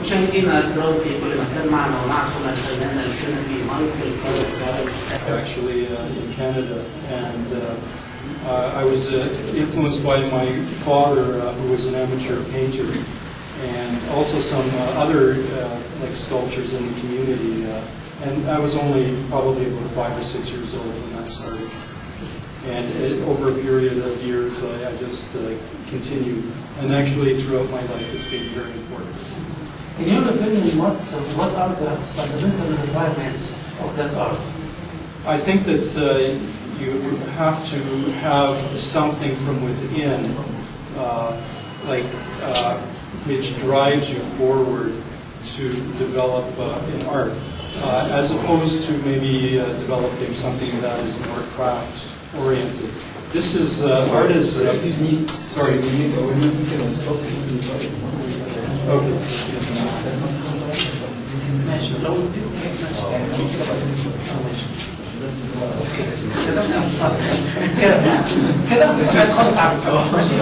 مشاهدينا الكرام في كل مكان، معنا ومعكم الفنان الكندي مايكل كارو. Actually in Canada, and I was influenced by my father, who was an amateur painter, and also some other like sculptures in the community. And I was only probably about 5 or 6 years old when that started. And over a period of years, I just continued. And actually, throughout my life, it's been very important. In your opinion, what are the fundamental requirements of that art? I think that you have to have something from within, which drives you forward to develop in art, as opposed to maybe developing something that is more craft-oriented. This is art is. Sorry. Okay. ماشي لو كده كده خالص عم ماشي.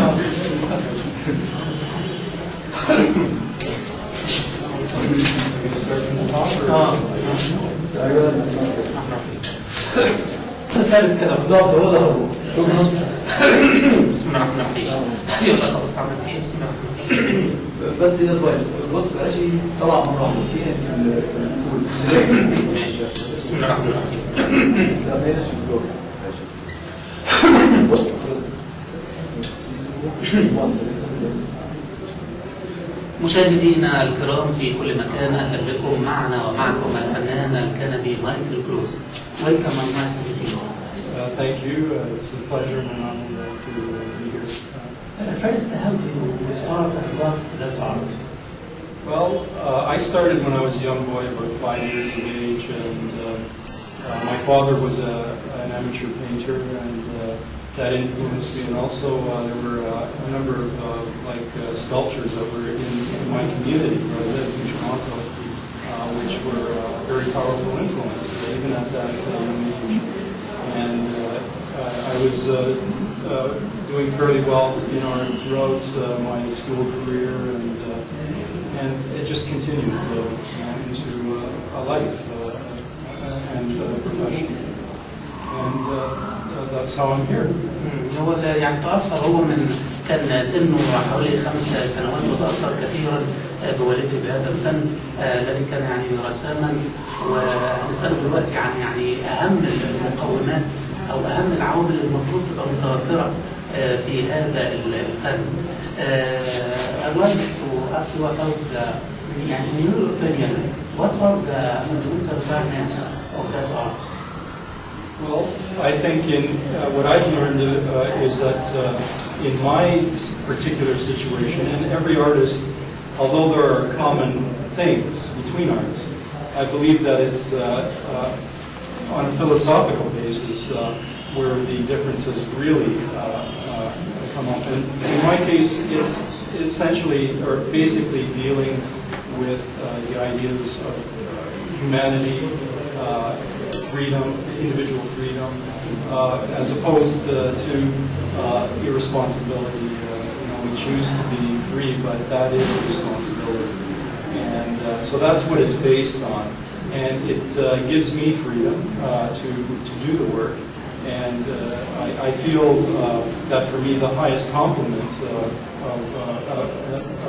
ثابت كده بالظبط هو ده هو. بسم الله الرحمن الرحيم. يلا خلاص عملتيه. بسم الله الرحمن الرحيم. بس ده كويس. بص بلاش طلع مره واحده ماشي. بسم الله الرحمن الرحيم. لا بلاش الفلور. مشاهدينا الكرام في كل مكان، اهلا بكم معنا ومعكم الفنان الكندي مايكل كروز. Welcome on my city. Thank you. It's a pleasure and an honor to be here. First, how do you start and love that art? Well, I started when I was a young boy, about 5 years of age, and my father was an amateur painter, and that influenced me. And also, there were a number of sculptures that were in my community where I lived in Toronto, which were a very powerful influence, even at that young age. And I was doing fairly well, throughout my school career, and it just continued into a life and a profession, and that's how I'm here. هو يعني تأثر، هو كان سنه حوالي 5 سنوات وتأثر كثيرا بوالده بهذا الفن الذي كان يعني رساما. وهنسأله دلوقتي عن يعني أهم المقومات أو أهم العوامل المفروض تبقى متوفرة في هذا الفن. I'd like to ask you about يعني in your opinion, what are the fundamental requirements of that art? Well, I think what I've learned is that in my particular situation, and every artist, although there are common things between artists, I believe that it's on a philosophical basis where the differences really come up. And in my case, it's essentially or basically dealing with the ideas of humanity, freedom, individual freedom, as opposed to irresponsibility. We choose to be free, but that is a responsibility. And so that's what it's based on. And it gives me freedom to do the work. And I feel that for me the highest compliment of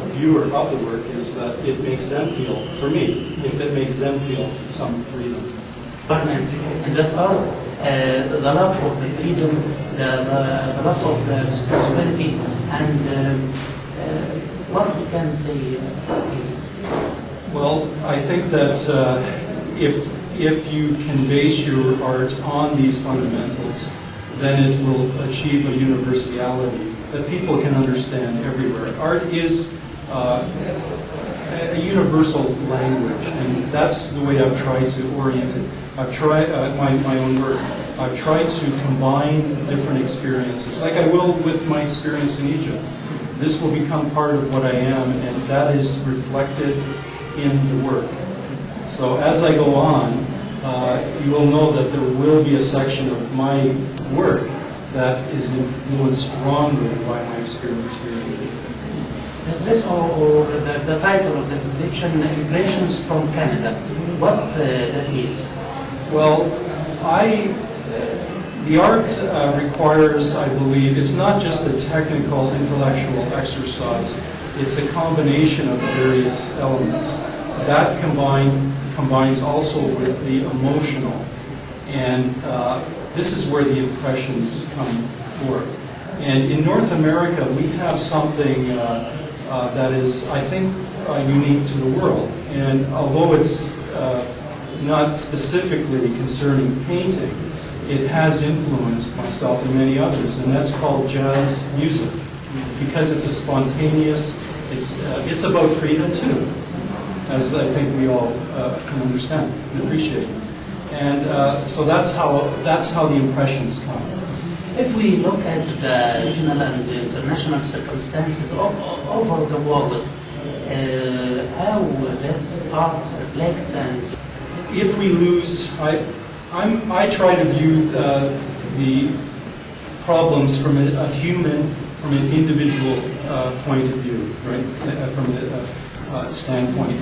a viewer of the work is that it makes them feel, for me, if it makes them feel some freedom. And that art, the love of the freedom, the love of the responsibility, and what we can say. Well, I think that if you can base your art on these fundamentals, then it will achieve a universality that people can understand everywhere. Art is a universal language, and that's the way I've tried to orient it. I've tried my own work. I've tried to combine different experiences, like I will with my experience in Egypt. This will become part of what I am, and that is reflected in the work. So as I go on, you will know that there will be a section of my work that is influenced strongly by my experience here. This or the title of the exhibition, Impressions from Canada. What that means? Well, the art requires, I believe, it's not just a technical, intellectual exercise. It's a combination of various elements. That combines also with the emotional. And this is where the impressions come forth. And in North America, we have something that is, I think, unique to the world. And although it's not specifically concerning painting, it has influenced myself and many others, and that's called jazz music. Because it's a spontaneous, it's about freedom too, as I think we all can understand and appreciate. And so that's how the impressions come. If we look at the regional and international circumstances over the world, how that art reflects and... If we lose, I try to view the problems from a human, from an individual point of view, right? From a standpoint.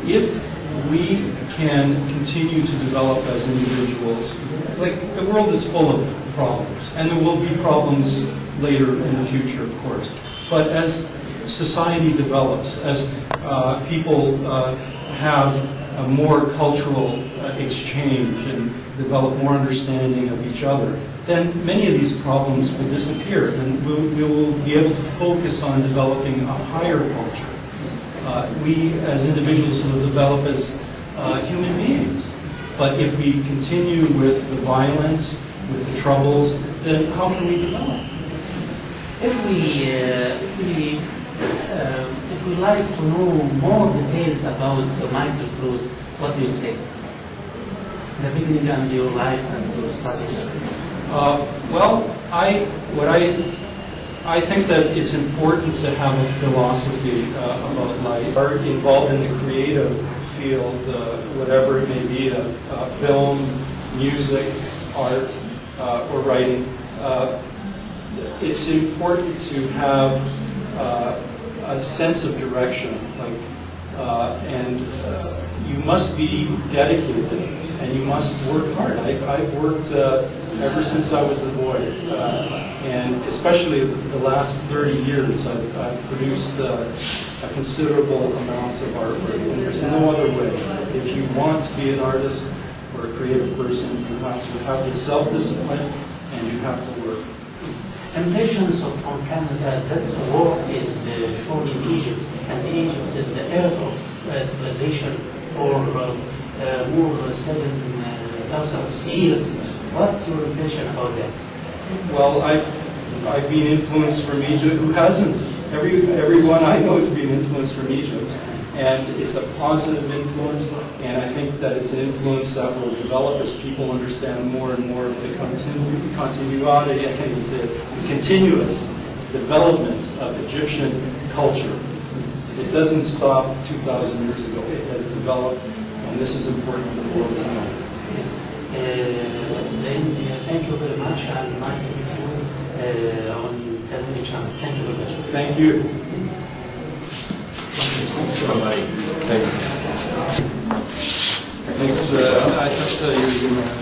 If we can continue to develop as individuals, like the world is full of problems, and there will be problems later in the future, of course. But as society develops, as people have a more cultural exchange and develop more understanding of each other, then many of these problems will disappear, and we will be able to focus on developing a higher culture. We, as individuals, will develop as human beings. But if we continue with the violence, with the troubles, then how can we develop? If we like to know more details about Michael Cruz, what do you say? The beginning and your life and your studies. Well, I think that it's important to have a philosophy about life. Are involved in the creative field, whatever it may be, film, music, art, or writing. It's important to have a sense of direction, and you must be dedicated, and you must work hard. I've worked ever since I was a boy, and especially the last 30 years, I've produced a considerable amount of artwork, and there's no other way. If you want to be an artist or a creative person, you have to have the self-discipline, and you have to work. Impressions from Canada, that work is shown in Egypt, and Egypt is the earth of civilization for more than 7,000 years. What's your impression about that? Well, I've been influenced from Egypt. Who hasn't? Everyone I know has been influenced from Egypt, and it's a positive influence. And I think that it's an influence that will develop as people understand more and more of the continuity. I can't even say it. The continuous development of Egyptian culture. It doesn't stop 2,000 years ago. It has developed, and this is important for the world to know. Yes. Thank you very much, and nice to meet you on Televison channel. Thank you very much. Thank you. Thanks. Thanks. I thought you were going to...